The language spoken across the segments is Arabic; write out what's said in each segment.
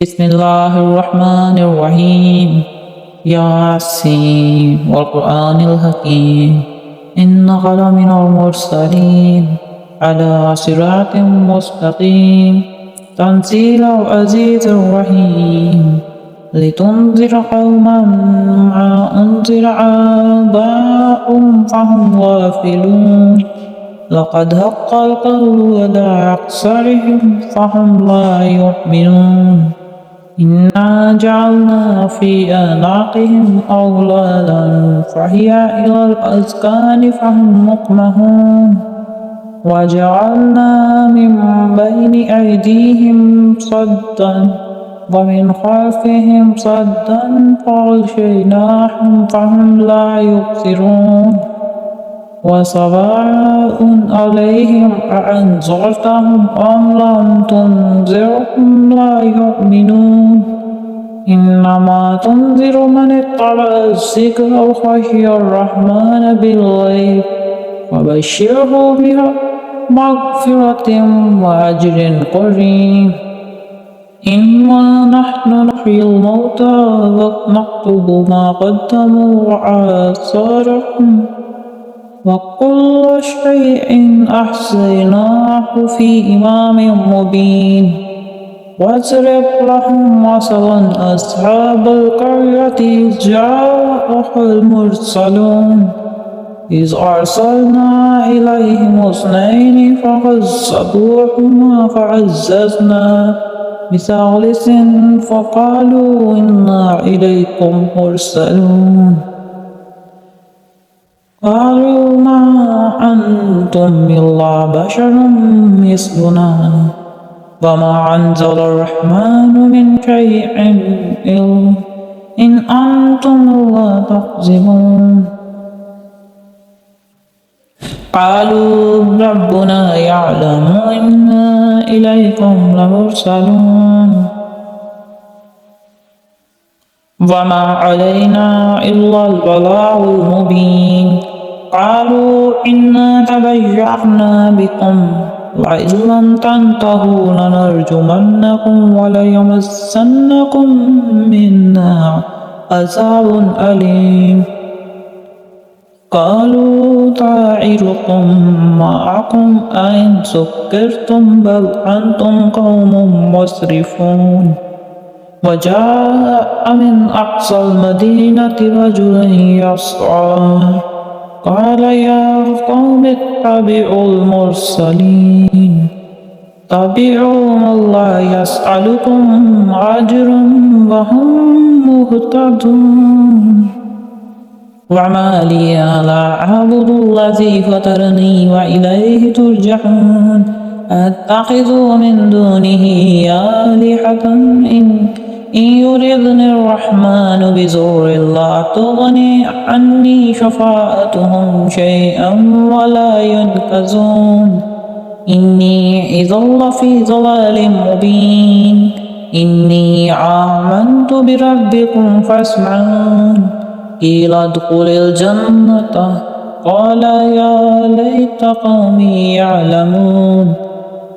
بسم الله الرحمن الرحيم ياسين والقرآن الحكيم إنك لمن المرسلين على صراط مستقيم تنزيل العزيز الرحيم لتنذر قوما ما أنذر آباؤهم فهم غافلون لقد حق القول على أكثرهم فهم لا يؤمنون إنا جعلنا في أعناقهم أغلالا فهي إلى الأذقان فهم مقمحون وجعلنا من بين أيديهم صدا ومن خلفهم صدا فغشيناهم فهم لا يبصرون وسواء عليهم أأنذرتهم أم لم تنذرهم لا يؤمنون إنما تنذر من اتبع الذكر وخشي الرحمن بالغيب وبشره بها مغفرة وأجر قريب إنا نحن نحيي الموتى ونكتب ما قدموا وآثارهم وكل شيء أحصيناه في إمام مبين واضرب لهم مثلا أصحاب القرية إذ جاءها المرسلون إذ أرسلنا إليهم اثنين فكذبوهما فعززنا بثالث فقالوا إنا إليكم مرسلون قالوا ما أنتم إلا بشر مثلنا وما أنزل الرحمن من شيء إن أنتم إلا تكذبون قالوا ربنا يعلم إنا إليكم لمرسلون وما علينا إلا البلاغ المبين قالوا إنا تبيعنا بكم وإذ لم تنتهوا لنرجمنكم وليمسنكم منا عذاب أليم قالوا طائركم معكم أئن سكرتم بل أنتم قوم مسرفون وجاء من أقصى المدينة رجل يسعى قال يا قوم اتبعوا المرسلين اتبعوا من لا يسألكم أجرا وهم مهتدون وما لي لا أعبد الذي فطرني وإليه ترجعون أتخذ من دونه آلهة إن يردني الرحمن بضر لا تغني عني شفاعتهم شيئا ولا ينقذون إني إذا لفي ضلال مبين إني آمنت بربكم فاسمعون قيل ادخل الجنة قال يا ليت قومي يعلمون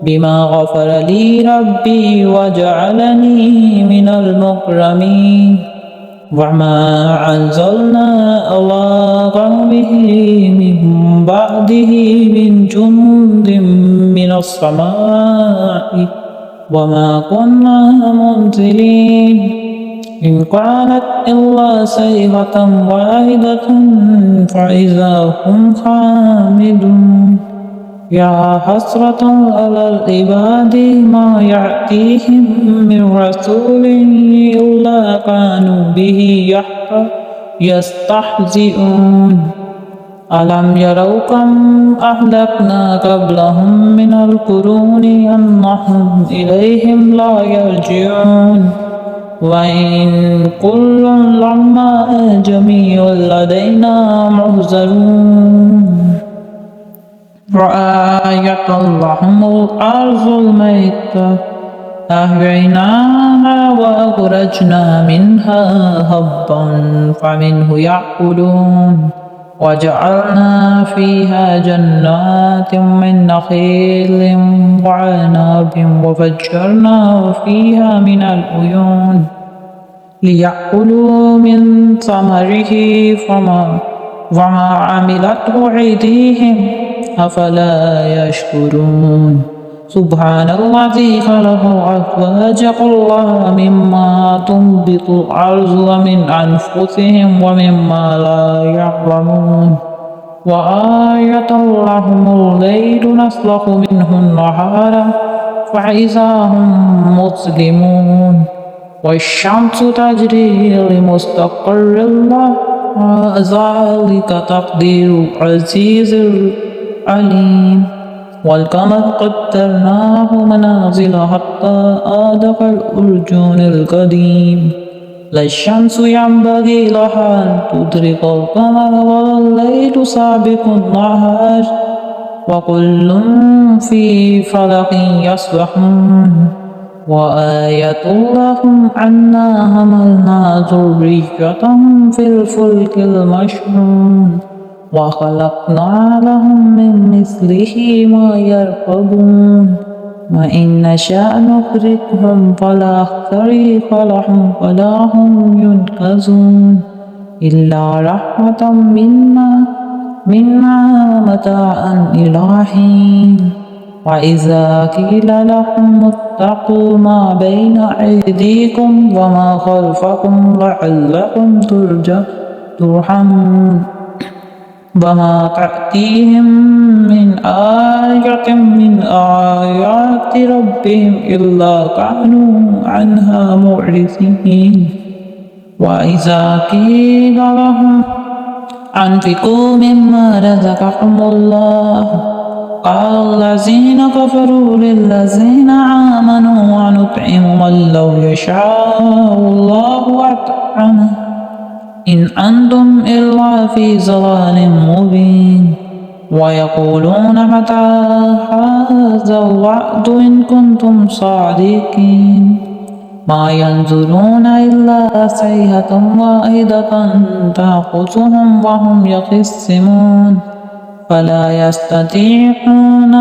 بما غفر لي ربي وجعلني من المكرمين وما أنزلنا على قومه من بعده من جند من السماء وما كنا منزلين إن كانت إلا صيحة واحدة فإذا هم خامدون يا حسرة على العباد ما يأتيهم من رسول إلا كانوا به يستهزئون ألم يروا كم أهلكنا قبلهم من القرون أنهم إليهم لا يرجعون وإن كل لما جميع لدينا محضرون وآية لهم الأرض الميتة أحييناها وأخرجنا منها حبا فمنه يأكلون وجعلنا فيها جنات من نخيل وعناب وفجرنا فيها من العيون ليأكلوا من ثمره وما عملته أيديهم أفلا يشكرون سبحان الذي خلق الأزواج كلها مما تنبت الأرض ومن أنفسهم ومما لا يعلمون وآية لهم الليل نسلخ منه النهار فإذا هم مظلمون والشمس تجري لمستقر لها ذلك تقدير العزيز العليم والقمر قدرناه منازل حتى عاد كالأرجون القديم لا الشمس ينبغي لها أن تدرك القمر ولا الليل سابق النهار وكل في فلك يسبحون وآية لهم أنا حملنا ذريتهم في الفلك المشحون وخلقنا لهم من مثله ما يركبون وإن نشأ نغرقهم فلا طريق لهم ولا هم ينقذون إلا رحمة منا متاعا إلى حين وإذا قيل لهم اتقوا ما بين أيديكم وما خلفكم لعلكم ترحمون وما تأتيهم من آية من آيات ربهم إلا كانوا عنها معرضين وإذا قيل لهم أنفقوا مما رزقكم الله قال الذين كفروا للذين آمنوا ونطعم من لو يشاء الله أطعمه إن أنتم إلا في ضلال مبين ويقولون متى هذا الوعد إن كنتم صادقين ما ينظرون إلا صيحة واحدة تأخذهم وهم يخصمون فلا يستطيعون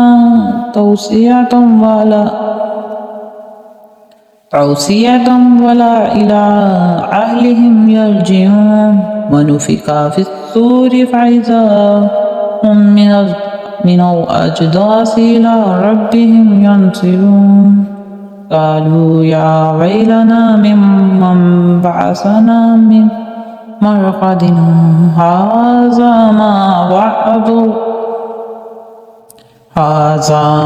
توصية ولا إلى أهلهم يرجعون ونفخ في الصور فإذا هم من الأجداث إلى ربهم ينسلون قالوا يا ويلنا ممن بعثنا من مرقدنا هذا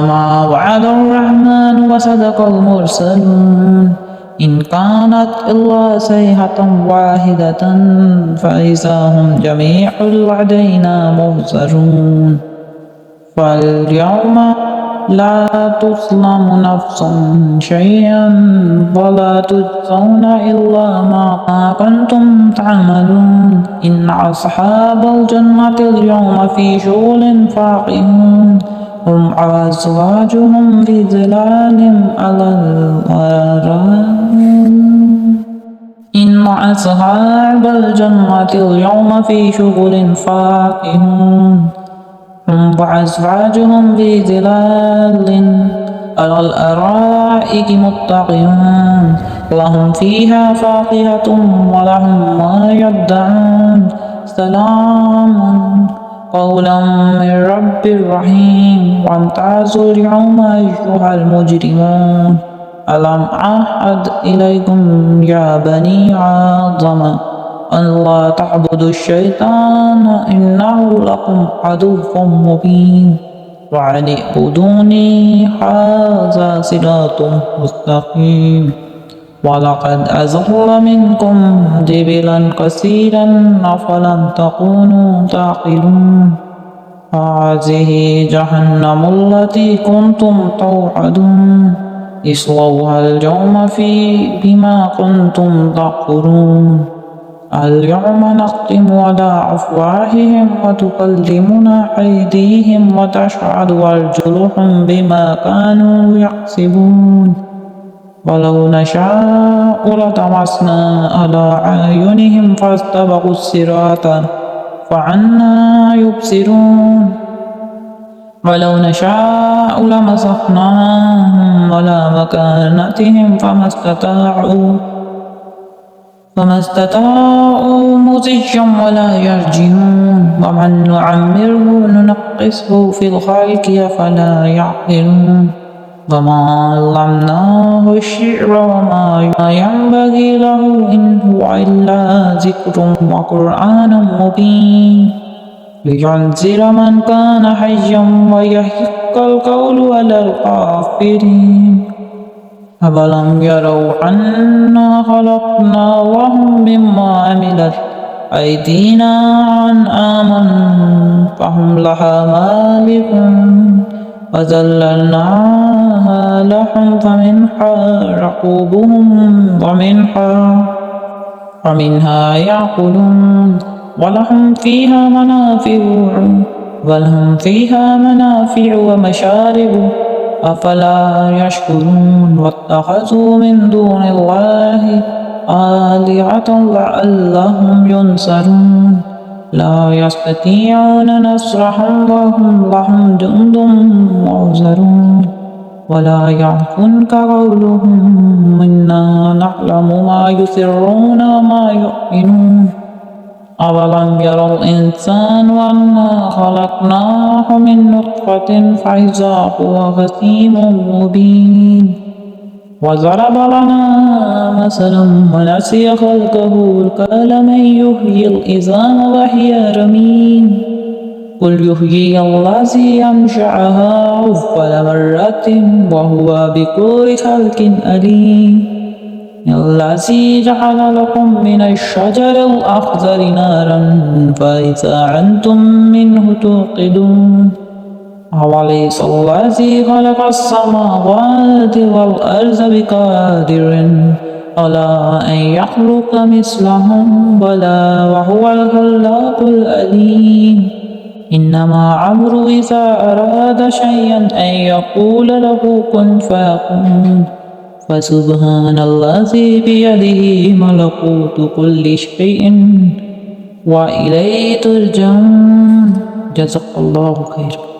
ما وعد الرحمن وصدق المرسلون إن كانت إلا صيحة واحدة فإذا هم جميع لدينا محضرون فاليوم لا تظلم نفس شيئا ولا تجزون إلا ما كنتم تعملون إن أصحاب الجنة اليوم في شغل فاكهون هم وأزواجهم في ظلال على الأرائك إن أصحاب الجنة اليوم في شغل فاكهون هم وأزواجهم في ظلال على الأرائك متكئون لهم فيها فاكهة ولهم ما يدعون سلام قولا من رب رحيم وامتازوا اليوم أيها المجرمون ألم أعهد إليكم يا بني آدم أن لا تعبدوا الشيطان إنه لكم عدو مبين وأن اعبدوني هذا صراط مستقيم ولقد أضل منكم جبلا كثيرا أفلم تكونوا تعقلون هذه جهنم التي كنتم توعدون اصلوها اليوم بما كنتم تكفرون اليوم نختم على أفواههم وتكلمنا أيديهم وتشهد أرجلهم بما كانوا يكسبون ولو نشاء لطمسنا على أعينهم فاستبقوا الصراط فأنى يبصرون ولو نشاء لمسخناهم على مكانتهم فما استطاعوا مضيا ولا يرجعون ومن نعمره ننقصه في الخلق أفلا يعقلون وما علمناه الشعر وما ينبغي له إن هو إلا ذكر وقرآن مبين لينذر من كان حيا ويحق القول على الكافرين أفلم يروا أنا خلقنا لهم مما عملت أيدينا أنعاما فهم لها مالكون وذللناها لهم فمنها ركوبهم ومنها يأكلون ولهم فيها منافع ومشارب أفلا يشكرون واتخذوا من دون الله آلهة لعلهم ينصرون لا يستطيعون نصرهم وهم لهم جند محضرون ولا يحزنك قولهم إنا نعلم ما يسرون وما يعلنون أولم يرى الإنسان أنا خلقناه من نطفة فإذا هو خصيم مبين وضرب لنا مثلا ونسي خلقه قال من يحيي العظام وهي رميم قل يحيي الذي أنشأها أول مرة وهو بكل خلق عليم الذي جعل لكم من الشجر الأخضر نارا فإذا أنتم منه توقدون أوليس الذي خلق السماوات والأرض بقادر على أن يخلق مثلهم بلى وهو الخلاق العليم إنما أمره إذا أراد شيئا أن يقول له كن فيكون فسبحان الذي بيده ملكوت كل شيء وإليه ترجعون جزاك الله خيرا.